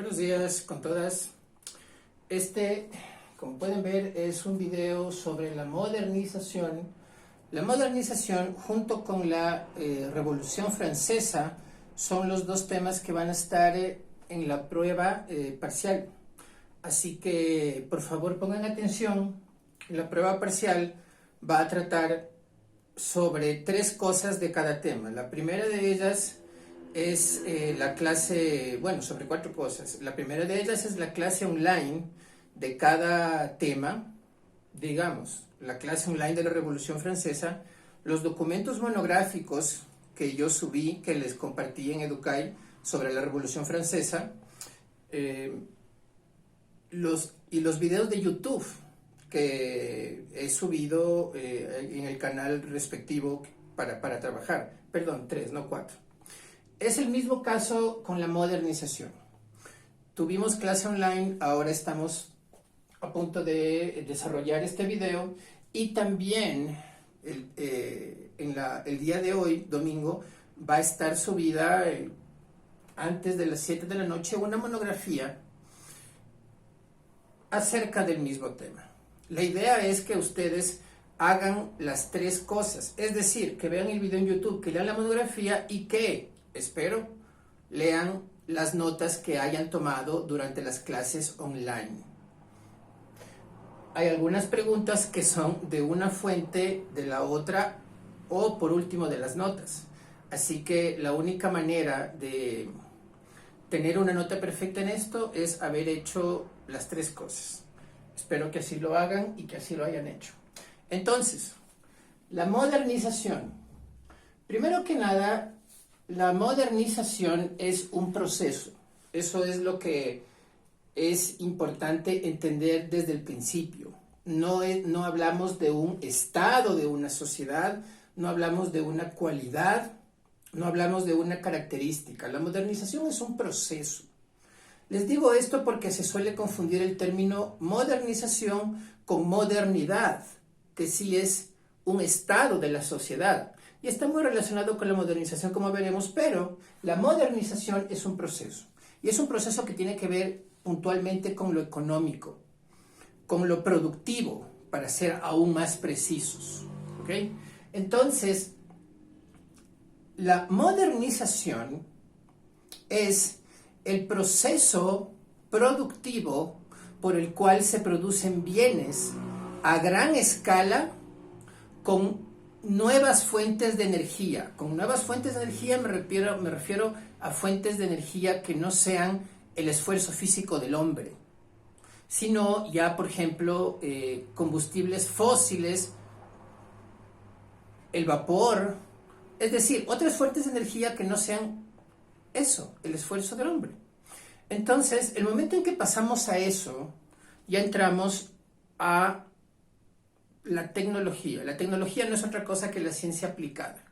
Buenos días con todas. Como pueden ver, es un video sobre la modernización. La modernización junto con la Revolución Francesa son los dos temas que van a estar en la prueba parcial. Así que, por favor, pongan atención. La prueba parcial va a tratar sobre 3 cosas de cada tema. La primera de ellas es la clase, sobre 4 cosas. La primera de ellas es la clase online de cada tema, digamos, la clase online de la Revolución Francesa, los documentos monográficos que yo subí, que les compartí en Educay sobre la Revolución Francesa, los videos de YouTube que he subido en el canal respectivo para trabajar. Perdón, 3, no 4. Es el mismo caso con la modernización. Tuvimos clase online, ahora estamos a punto de desarrollar este video y también el día de hoy, domingo, va a estar subida antes de las 7 de la noche una monografía acerca del mismo tema. La idea es que ustedes hagan las 3 cosas, es decir, que vean el video en YouTube, que lean la monografía y que, espero, lean las notas que hayan tomado durante las clases online. Hay algunas preguntas que son de una fuente, de la otra, o por último de las notas. Así que la única manera de tener una nota perfecta en esto es haber hecho las 3 cosas. Espero que así lo hagan y que así lo hayan hecho. Entonces, la modernización. Primero que nada, la modernización es un proceso. Eso es lo que es importante entender desde el principio. No hablamos de un estado de una sociedad, no hablamos de una cualidad, no hablamos de una característica. La modernización es un proceso. Les digo esto porque se suele confundir el término modernización con modernidad, que sí es un estado de la sociedad. Y está muy relacionado con la modernización, como veremos, pero la modernización es un proceso. Y es un proceso que tiene que ver puntualmente con lo económico, con lo productivo, para ser aún más precisos. ¿Okay? Entonces, la modernización es el proceso productivo por el cual se producen bienes a gran escala con nuevas fuentes de energía. Con nuevas fuentes de energía me refiero a fuentes de energía que no sean el esfuerzo físico del hombre, sino ya, por ejemplo, combustibles fósiles, el vapor, es decir, otras fuentes de energía que no sean eso, el esfuerzo del hombre. Entonces, el momento en que pasamos a eso, ya entramos a la tecnología. La tecnología no es otra cosa que la ciencia aplicada.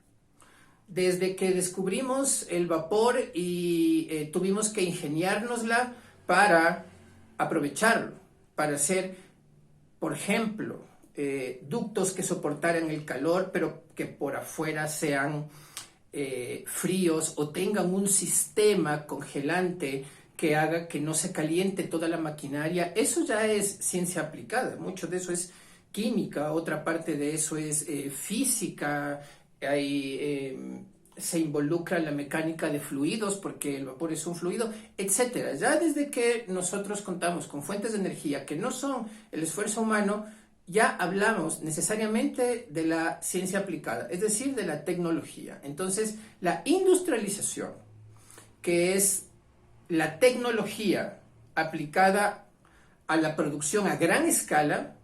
Desde que descubrimos el vapor y tuvimos que ingeniárnosla para aprovecharlo, para hacer, por ejemplo, ductos que soportaran el calor, pero que por afuera sean fríos o tengan un sistema congelante que haga que no se caliente toda la maquinaria. Eso ya es ciencia aplicada. Mucho de eso es química, otra parte de eso es física. Se involucra la mecánica de fluidos porque el vapor es un fluido, etcétera. Ya desde que nosotros contamos con fuentes de energía que no son el esfuerzo humano, ya hablamos necesariamente de la ciencia aplicada, es decir, de la tecnología. Entonces, la industrialización, que es la tecnología aplicada a la producción a gran escala,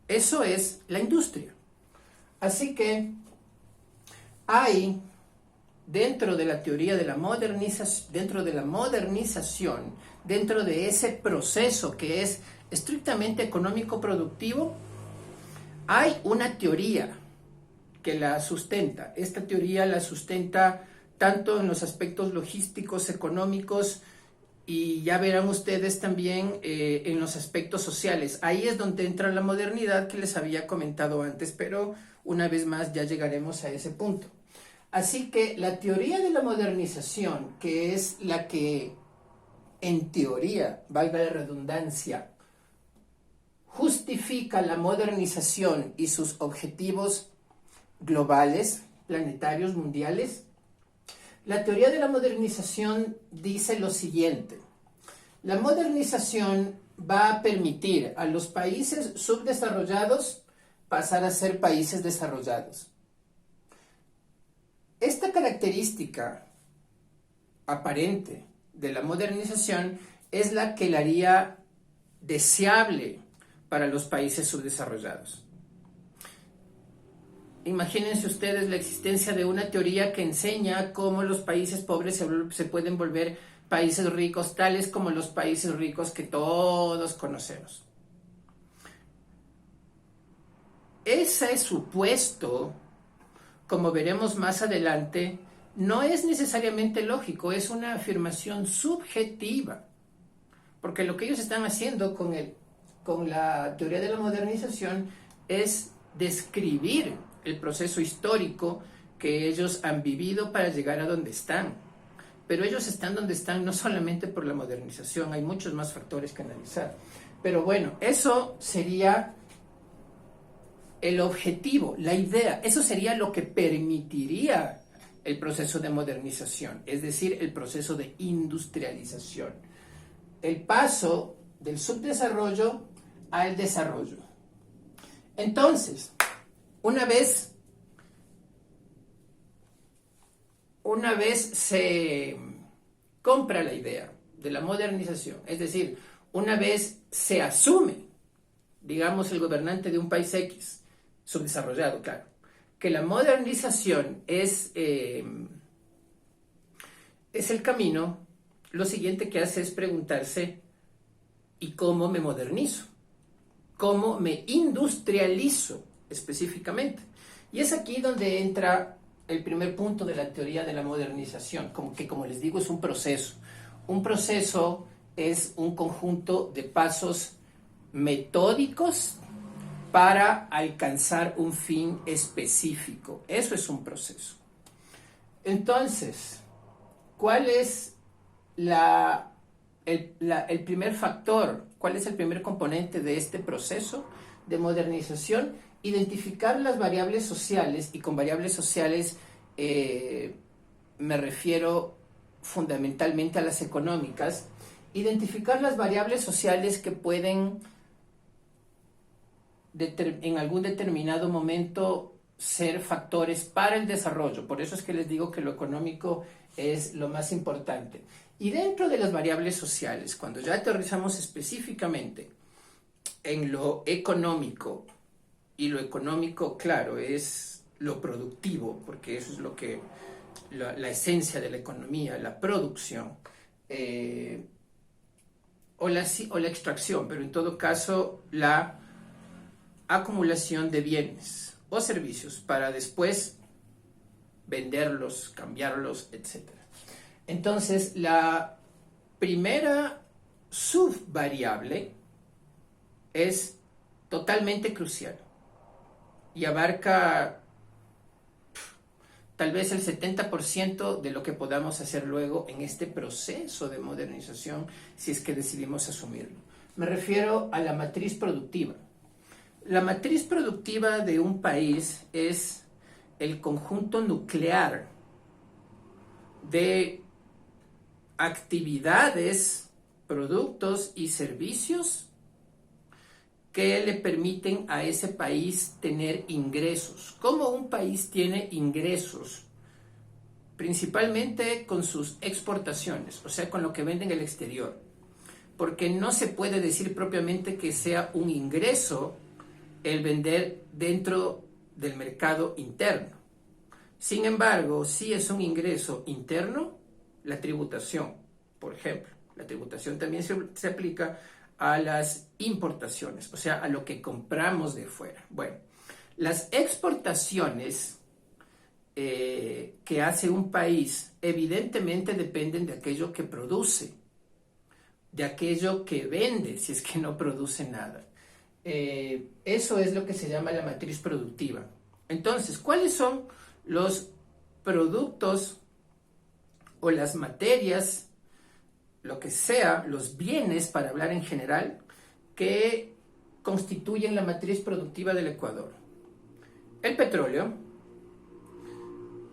eso es la industria. Así que hay, dentro de la teoría de la modernización, dentro de ese proceso que es estrictamente económico-productivo, hay una teoría que la sustenta. Esta teoría la sustenta tanto en los aspectos logísticos, económicos, y ya verán ustedes también en los aspectos sociales. Ahí es donde entra la modernidad que les había comentado antes, pero una vez más ya llegaremos a ese punto. Así que la teoría de la modernización, que es la que en teoría, valga la redundancia, justifica la modernización y sus objetivos globales, planetarios, mundiales, la teoría de la modernización dice lo siguiente: la modernización va a permitir a los países subdesarrollados pasar a ser países desarrollados. Esta característica aparente de la modernización es la que la haría deseable para los países subdesarrollados. Imagínense ustedes la existencia de una teoría que enseña cómo los países pobres se pueden volver países ricos, tales como los países ricos que todos conocemos. Ese supuesto, como veremos más adelante, no es necesariamente lógico, es una afirmación subjetiva, porque lo que ellos están haciendo con la teoría de la modernización es describir el proceso histórico que ellos han vivido para llegar a donde están. Pero ellos están donde están no solamente por la modernización, hay muchos más factores que analizar. Pero bueno, eso sería el objetivo, la idea, eso sería lo que permitiría el proceso de modernización, es decir, el proceso de industrialización. El paso del subdesarrollo al desarrollo. Entonces, una vez se compra la idea de la modernización, es decir, una vez se asume, digamos, el gobernante de un país X, subdesarrollado, claro, que la modernización es el camino, lo siguiente que hace es preguntarse: ¿y cómo me modernizo? ¿Cómo me industrializo específicamente? Y es aquí donde entra el primer punto de la teoría de la modernización, como les digo, es un proceso. Un proceso es un conjunto de pasos metódicos para alcanzar un fin específico. Eso es un proceso. Entonces, ¿cuál es el primer factor? ¿Cuál es el primer componente de este proceso de modernización? Identificar las variables sociales, y con variables sociales me refiero fundamentalmente a las económicas. Identificar las variables sociales que pueden en algún determinado momento ser factores para el desarrollo. Por eso es que les digo que lo económico es lo más importante. Y dentro de las variables sociales, cuando ya aterrizamos específicamente en lo económico, y lo económico, claro, es lo productivo, porque eso es lo que la esencia de la economía, la producción, o la extracción, pero en todo caso la acumulación de bienes o servicios para después venderlos, cambiarlos, etc. Entonces, la primera subvariable es totalmente crucial y abarca tal vez el 70% de lo que podamos hacer luego en este proceso de modernización, si es que decidimos asumirlo. Me refiero a la matriz productiva. La matriz productiva de un país es el conjunto nuclear de actividades, productos y servicios que le permiten a ese país tener ingresos. ¿Cómo un país tiene ingresos? Principalmente con sus exportaciones, o sea, con lo que vende en el exterior. Porque no se puede decir propiamente que sea un ingreso el vender dentro del mercado interno. Sin embargo, sí es un ingreso interno la tributación, por ejemplo. La tributación también se aplica a las importaciones, o sea, a lo que compramos de fuera. Bueno, las exportaciones que hace un país evidentemente dependen de aquello que produce, de aquello que vende, si es que no produce nada. Eso es lo que se llama la matriz productiva. Entonces, ¿cuáles son los productos o las materias, lo que sea, los bienes, para hablar en general, que constituyen la matriz productiva del Ecuador. El petróleo,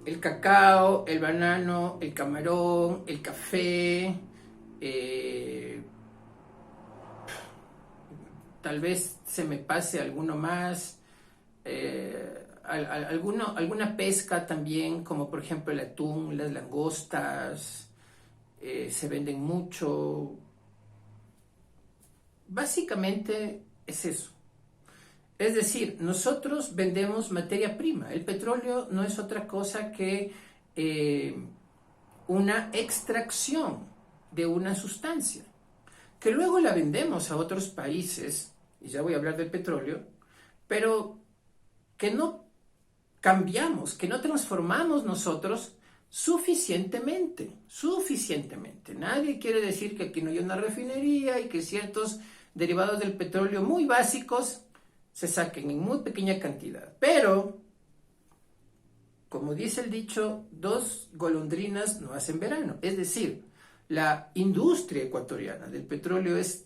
el cacao, el banano, el camarón, el café, tal vez se me pase alguno más, alguna pesca también, como por ejemplo el atún, las langostas, se venden mucho. Básicamente es eso. Es decir, nosotros vendemos materia prima. El petróleo no es otra cosa que una extracción de una sustancia, que luego la vendemos a otros países, y ya voy a hablar del petróleo, pero que no cambiamos, que no transformamos nosotros suficientemente. Nadie quiere decir que aquí no hay una refinería y que ciertos derivados del petróleo muy básicos se saquen en muy pequeña cantidad. Pero, como dice el dicho, 2 golondrinas no hacen verano. Es decir, la industria ecuatoriana del petróleo es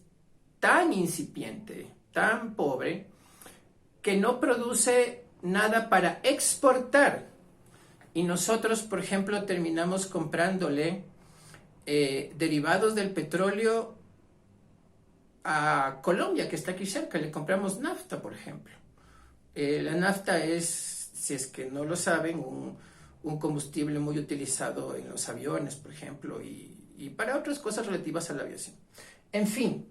tan incipiente, tan pobre, que no produce nada para exportar. Y nosotros, por ejemplo, terminamos comprándole derivados del petróleo a Colombia, que está aquí cerca. Le compramos nafta, por ejemplo. La nafta es, si es que no lo saben, un combustible muy utilizado en los aviones, por ejemplo, y para otras cosas relativas a la aviación. En fin,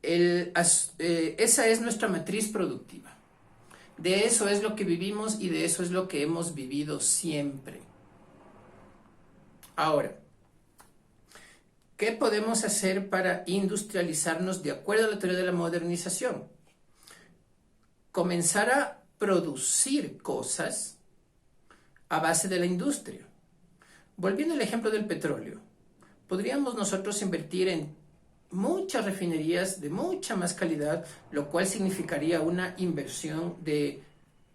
esa es nuestra matriz productiva. De eso es lo que vivimos y de eso es lo que hemos vivido siempre. Ahora, ¿qué podemos hacer para industrializarnos de acuerdo a la teoría de la modernización? Comenzar a producir cosas a base de la industria. Volviendo al ejemplo del petróleo, podríamos nosotros invertir en muchas refinerías de mucha más calidad, lo cual significaría una inversión de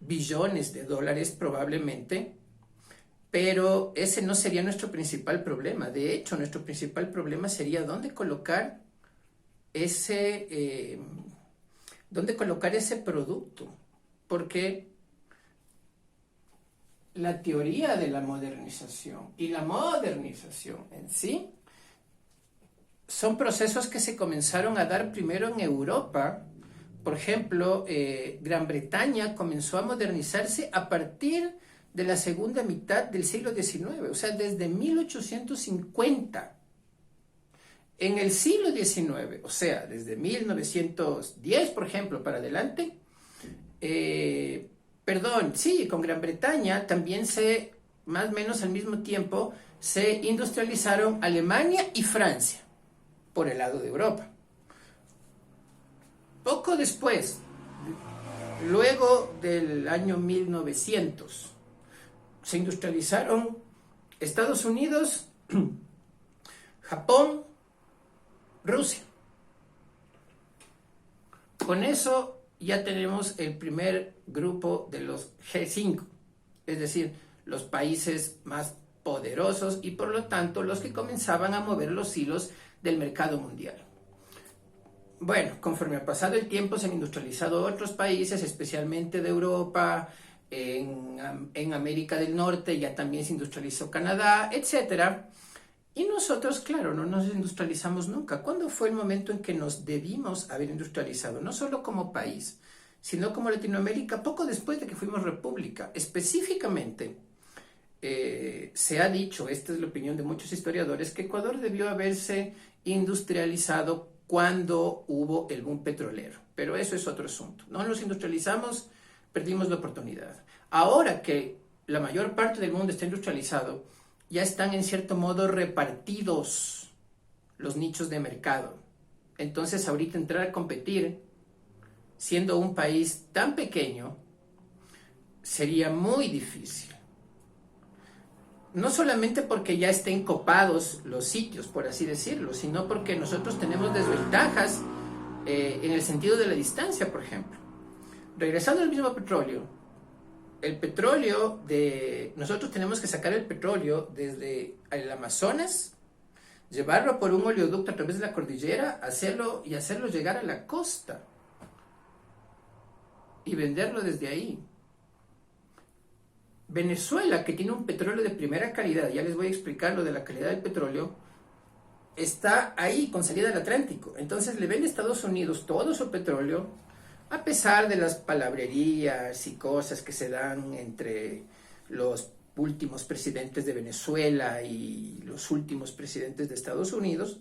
billones de dólares probablemente, pero ese no sería nuestro principal problema. De hecho, nuestro principal problema sería dónde colocar ese producto, porque la teoría de la modernización y la modernización en sí son procesos que se comenzaron a dar primero en Europa. Por ejemplo, Gran Bretaña comenzó a modernizarse a partir de la segunda mitad del siglo XIX, o sea, desde 1850. En el siglo XIX, o sea, desde 1910, por ejemplo, para adelante, con Gran Bretaña también más o menos al mismo tiempo, se industrializaron Alemania y Francia, por el lado de Europa. Poco después, luego del año 1900, se industrializaron Estados Unidos, Japón, Rusia. Con eso ya tenemos el primer grupo de los G5, es decir, los países más poderosos y por lo tanto los que comenzaban a mover los hilos del mercado mundial. Bueno, conforme ha pasado el tiempo se han industrializado otros países, especialmente de Europa, en América del Norte ya también se industrializó Canadá, etc. Y nosotros, claro, no nos industrializamos nunca. ¿Cuándo fue el momento en que nos debimos haber industrializado? No solo como país, sino como Latinoamérica, poco después de que fuimos república. Específicamente, se ha dicho, esta es la opinión de muchos historiadores, que Ecuador debió haberse industrializado cuando hubo el boom petrolero. Pero eso es otro asunto. No nos industrializamos, perdimos la oportunidad. Ahora que la mayor parte del mundo está industrializado, ya están en cierto modo repartidos los nichos de mercado. Entonces ahorita entrar a competir, siendo un país tan pequeño, sería muy difícil. No solamente porque ya estén copados los sitios, por así decirlo, sino porque nosotros tenemos desventajas en el sentido de la distancia, por ejemplo. Regresando al mismo petróleo, nosotros tenemos que sacar el petróleo desde el Amazonas, llevarlo por un oleoducto a través de la cordillera, hacerlo llegar a la costa y venderlo desde ahí. Venezuela, que tiene un petróleo de primera calidad, ya les voy a explicar lo de la calidad del petróleo, está ahí con salida al Atlántico. Entonces le vende a Estados Unidos todo su petróleo, a pesar de las palabrerías y cosas que se dan entre los últimos presidentes de Venezuela y los últimos presidentes de Estados Unidos.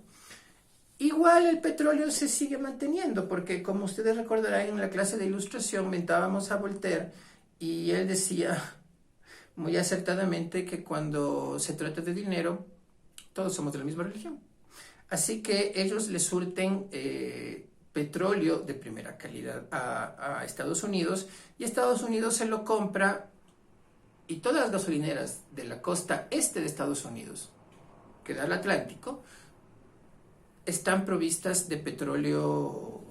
Igual el petróleo se sigue manteniendo, porque como ustedes recordarán, en la clase de ilustración mentábamos a Voltaire y él decía muy acertadamente que cuando se trata de dinero, todos somos de la misma religión. Así que ellos le surten petróleo de primera calidad a Estados Unidos, y Estados Unidos se lo compra, y todas las gasolineras de la costa este de Estados Unidos, que da al Atlántico, están provistas de petróleo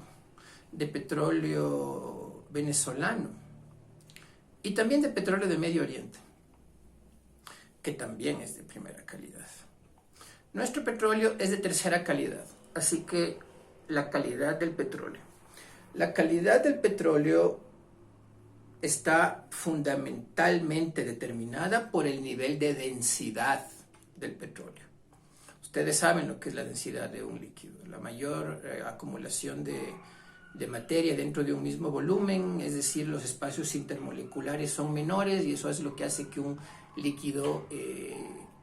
venezolano y también de petróleo de Medio Oriente, que también es de primera calidad. Nuestro petróleo es de tercera calidad, así que la calidad del petróleo. La calidad del petróleo está fundamentalmente determinada por el nivel de densidad del petróleo. Ustedes saben lo que es la densidad de un líquido. La mayor acumulación de materia dentro de un mismo volumen, es decir, los espacios intermoleculares son menores, y eso es lo que hace que un líquido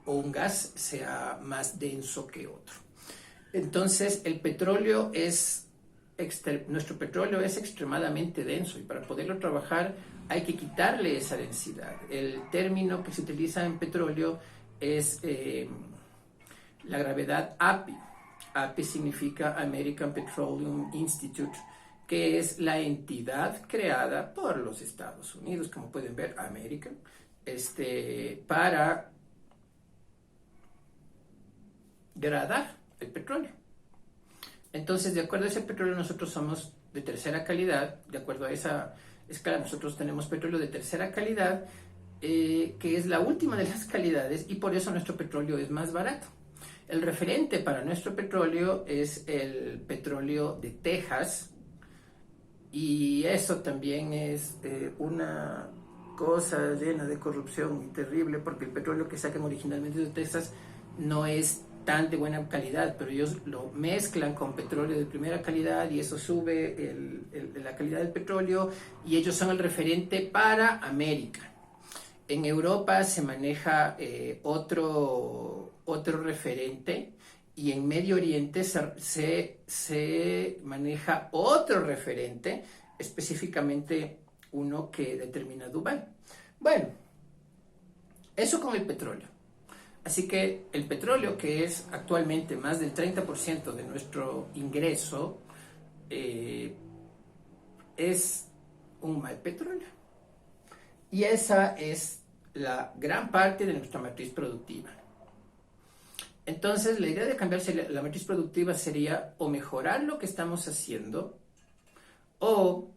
o un gas sea más denso que otro. Entonces, nuestro petróleo es extremadamente denso, y para poderlo trabajar hay que quitarle esa densidad. El término que se utiliza en petróleo es la gravedad API. API significa American Petroleum Institute, que es la entidad creada por los Estados Unidos, como pueden ver, American, para gradar el petróleo. Entonces, de acuerdo a ese petróleo, nosotros somos de tercera calidad. De acuerdo a esa escala, nosotros tenemos petróleo de tercera calidad, que es la última de las calidades, y por eso nuestro petróleo es más barato. El referente para nuestro petróleo es el petróleo de Texas, y eso también es una cosa llena de corrupción y terrible, porque el petróleo que sacan originalmente de Texas no es tan de buena calidad, pero ellos lo mezclan con petróleo de primera calidad, y eso sube la calidad del petróleo, y ellos son el referente para América. En Europa se maneja otro referente, y en Medio Oriente se maneja otro referente, específicamente uno que determina Dubái. Bueno, eso con el petróleo. Así que el petróleo, que es actualmente más del 30% de nuestro ingreso, es un mal petróleo. Y esa es la gran parte de nuestra matriz productiva. Entonces, la idea de cambiarse la matriz productiva sería o mejorar lo que estamos haciendo, o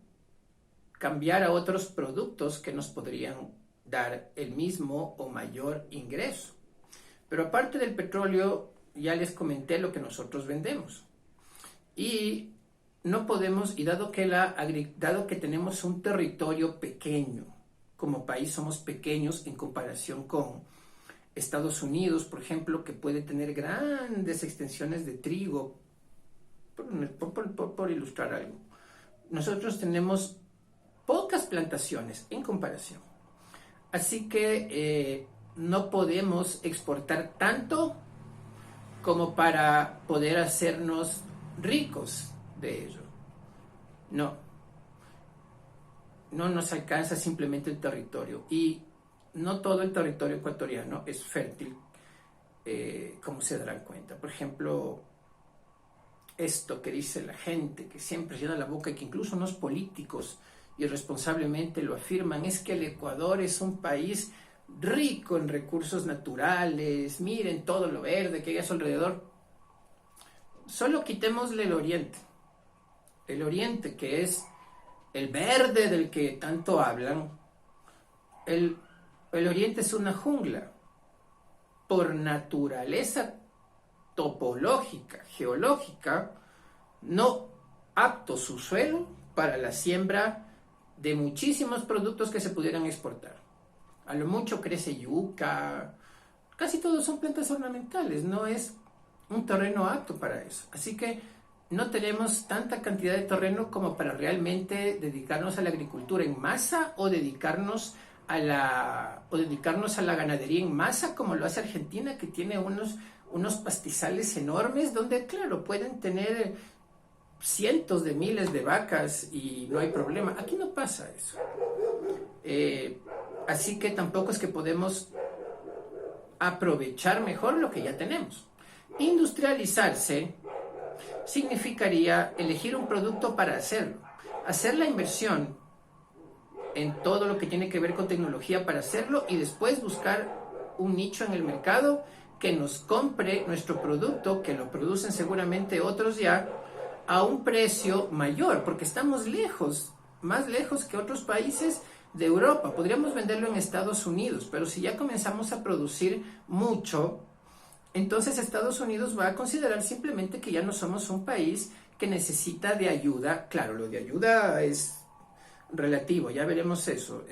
cambiar a otros productos que nos podrían dar el mismo o mayor ingreso. Pero aparte del petróleo, ya les comenté lo que nosotros vendemos. Y no podemos, y dado que tenemos un territorio pequeño, como país somos pequeños en comparación con Estados Unidos, por ejemplo, que puede tener grandes extensiones de trigo, por ilustrar algo. Nosotros tenemos pocas plantaciones en comparación. Así que no podemos exportar tanto como para poder hacernos ricos de ello. No nos alcanza simplemente el territorio, y no todo el territorio ecuatoriano es fértil, como se darán cuenta. Por ejemplo, esto que dice la gente, que siempre llena la boca, y que incluso unos políticos irresponsablemente lo afirman, es que el Ecuador es un país rico en recursos naturales, miren todo lo verde que hay a su alrededor. Solo quitémosle el oriente, que es el verde del que tanto hablan. El oriente es una jungla por naturaleza topológica, geológica, no apto su suelo para la siembra de muchísimos productos que se pudieran exportar. A lo mucho crece yuca, casi todos son plantas ornamentales, no es un terreno apto para eso. Así que no tenemos tanta cantidad de terreno como para realmente dedicarnos a la agricultura en masa o dedicarnos a la ganadería en masa, como lo hace Argentina, que tiene unos pastizales enormes donde, claro, pueden tener cientos de miles de vacas y no hay problema. Aquí no pasa eso. Así que tampoco es que podemos aprovechar mejor lo que ya tenemos. Industrializarse significaría elegir un producto para hacerlo, hacer la inversión en todo lo que tiene que ver con tecnología para hacerlo y después buscar un nicho en el mercado que nos compre nuestro producto, que lo producen seguramente otros ya, a un precio mayor, porque estamos lejos, más lejos que otros países de Europa. Podríamos venderlo en Estados Unidos, pero si ya comenzamos a producir mucho, entonces Estados Unidos va a considerar simplemente que ya no somos un país que necesita de ayuda. Claro, lo de ayuda es relativo, ya veremos eso.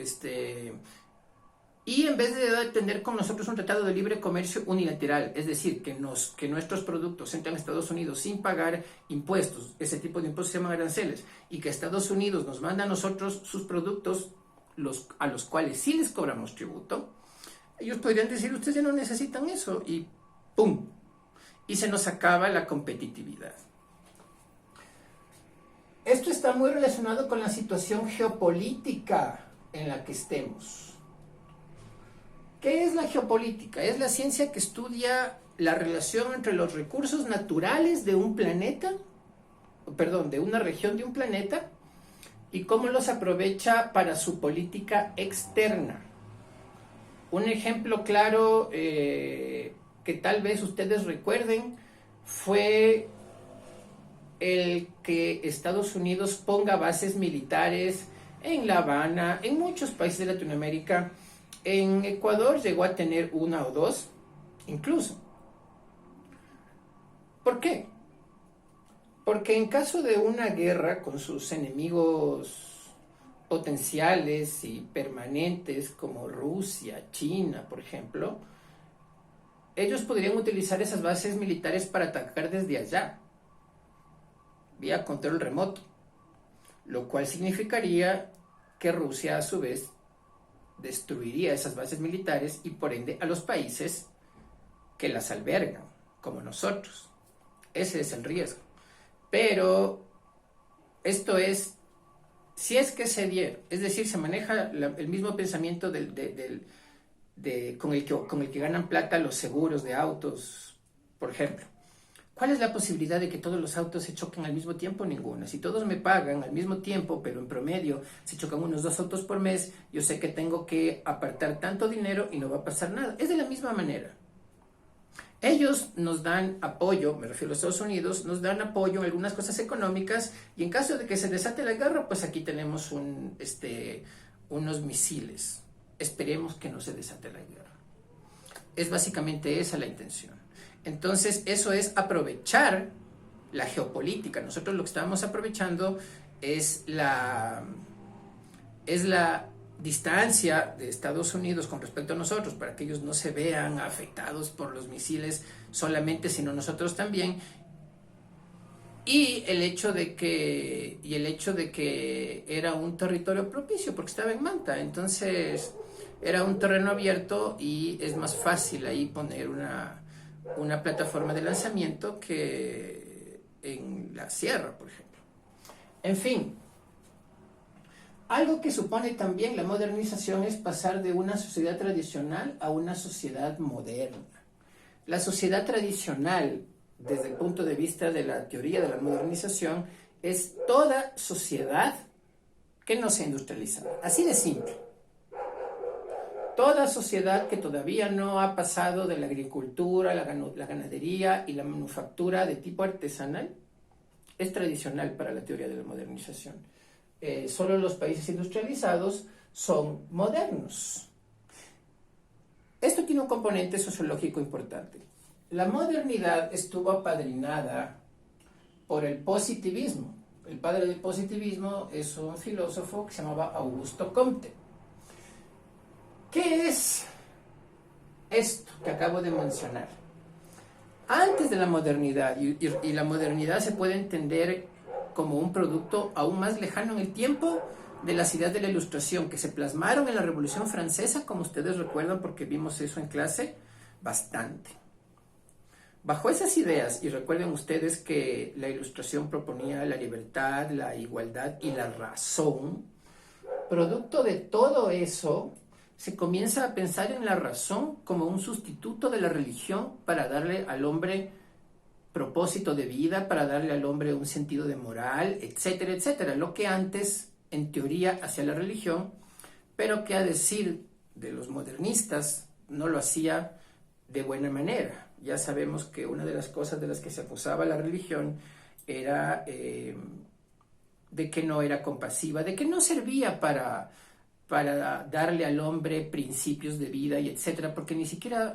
Y en vez de tener con nosotros un tratado de libre comercio unilateral, es decir, que nuestros productos entren a Estados Unidos sin pagar impuestos, ese tipo de impuestos se llaman aranceles, y que Estados Unidos nos manda a nosotros sus productos, a los cuales sí les cobramos tributo, ellos podrían decir, ustedes ya no necesitan eso, y ¡pum! Y se nos acaba la competitividad. Esto está muy relacionado con la situación geopolítica en la que estemos. ¿Qué es la geopolítica? Es la ciencia que estudia la relación entre los recursos naturales de un planeta, de una región de un planeta, y cómo los aprovecha para su política externa. Un ejemplo claro que tal vez ustedes recuerden fue el que Estados Unidos ponga bases militares en La Habana, en muchos países de Latinoamérica. En Ecuador llegó a tener una o dos, incluso. ¿Por qué? Porque en caso de una guerra con sus enemigos potenciales y permanentes como Rusia, China, por ejemplo, ellos podrían utilizar esas bases militares para atacar desde allá, vía control remoto, lo cual significaría que Rusia a su vez destruiría esas bases militares y por ende a los países que las albergan, como nosotros. Ese es el riesgo. Pero esto es, si es que se diera, es decir, se maneja el mismo pensamiento con el que ganan plata los seguros de autos, por ejemplo. ¿Cuál es la posibilidad de que todos los autos se choquen al mismo tiempo? Ninguna. Si todos me pagan al mismo tiempo, pero en promedio se chocan unos 2 autos por mes, yo sé que tengo que apartar tanto dinero y no va a pasar nada. Es de la misma manera. Ellos nos dan apoyo, me refiero a Estados Unidos, nos dan apoyo en algunas cosas económicas y en caso de que se desate la guerra, pues aquí tenemos unos misiles. Esperemos que no se desate la guerra. Es básicamente esa la intención. Entonces, eso es aprovechar la geopolítica. Nosotros lo que estamos aprovechando es la distancia de Estados Unidos con respecto a nosotros, para que ellos no se vean afectados por los misiles solamente, sino nosotros también. Y el hecho de que era un territorio propicio, porque estaba en Manta, entonces era un terreno abierto y es más fácil ahí poner una plataforma de lanzamiento que en la sierra, por ejemplo. En fin, algo que supone también la modernización es pasar de una sociedad tradicional a una sociedad moderna. La sociedad tradicional, desde el punto de vista de la teoría de la modernización, es toda sociedad que no se ha industrializado. Así de simple. Toda sociedad que todavía no ha pasado de la agricultura, la ganadería y la manufactura de tipo artesanal es tradicional para la teoría de la modernización. Solo los países industrializados son modernos. Esto tiene un componente sociológico importante. La modernidad estuvo apadrinada por el positivismo. El padre del positivismo es un filósofo que se llamaba Augusto Comte. ¿Qué es esto que acabo de mencionar? Antes de la modernidad, y la modernidad se puede entender como un producto aún más lejano en el tiempo de las ideas de la Ilustración que se plasmaron en la Revolución Francesa, como ustedes recuerdan porque vimos eso en clase, bastante. Bajo esas ideas, y recuerden ustedes que la Ilustración proponía la libertad, la igualdad y la razón, producto de todo eso, se comienza a pensar en la razón como un sustituto de la religión para darle al hombre propósito de vida, para darle al hombre un sentido de moral, etcétera, etcétera. Lo que antes, en teoría, hacía la religión, pero que a decir de los modernistas no lo hacía de buena manera. Ya sabemos que una de las cosas de las que se acusaba la religión era de que no era compasiva, de que no servía para darle al hombre principios de vida y etcétera, porque ni siquiera